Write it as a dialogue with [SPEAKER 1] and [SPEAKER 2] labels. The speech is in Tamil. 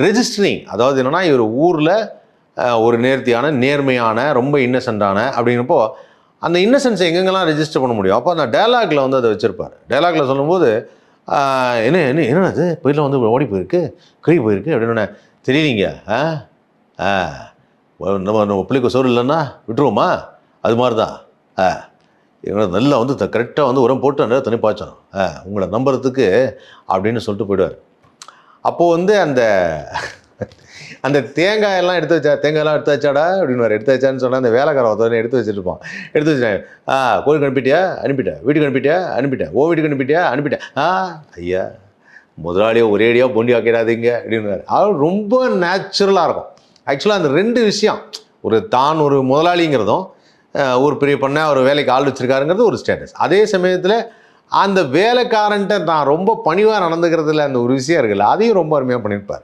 [SPEAKER 1] ரெஜிஸ்டரிங், அதாவது என்னென்னா இவர் ஊரில் ஒரு நேர்த்தியான, நேர்மையான, ரொம்ப இன்னசென்ட்டான அப்படிங்கிறப்போ அந்த இன்னசென்ஸை எங்கெங்கெல்லாம் ரெஜிஸ்டர் பண்ண முடியும். அப்போ அந்த டயலாகில் வந்து அதை வச்சுருப்பார். டயலாகில் சொல்லும்போது என்ன என்ன என்ன அது பயிரில் வந்து ஓடி போயிருக்கு, கழுவி போயிருக்கு அப்படின்னு தெரியலீங்க. நம்ம பிள்ளைக்கு சோறு இல்லைன்னா விட்டுருவோமா, அது மாதிரி தான். நல்லா வந்து கரெக்டாக வந்து உரம் போட்டு நல்லா தண்ணி பாய்ச்சணும் உங்களை நம்புறதுக்கு அப்படின்னு சொல்லிட்டு போயிடுவார். அப்போது வந்து அந்த தேங்காயெல்லாம் எடுத்து வச்சாடா அப்படின்னு எடுத்து வச்சான்னு சொன்னால் அந்த வேலைக்கார ஒருத்தவரை எடுத்து வச்சுருப்பான். எடுத்து வச்சுட்டேன். கோயிலுக்கு அனுப்பிட்டியா, அனுப்பிட்டேன். வீட்டுக்கு அனுப்பிட்டியா, அனுப்பிட்டேன். வீட்டுக்கு அனுப்பிட்டியா, அனுப்பிட்டேன். ஐயா முதலாளியை ஒரேடியாக பொண்டி ஆக்கிடாதீங்க அப்படின்னு. அது ரொம்ப நேச்சுரலாக இருக்கும். ஆக்சுவலாக அந்த 2 விஷயம், தான் ஒரு முதலாளிங்கிறதும் ஒரு பெரிய பண்ண ஒரு வேலைக்கு ஆள் வச்சுருக்காருங்கிறது ஒரு ஸ்டேட்டஸ். அதே சமயத்தில் அந்த வேலைக்காரன்ட்ட நான் ரொம்ப பணிவாக நடந்துக்கிறதுல அந்த ஒரு விஷயம் இருக்குல்ல, அதையும் ரொம்ப அருமையாக பண்ணியிருப்பார்.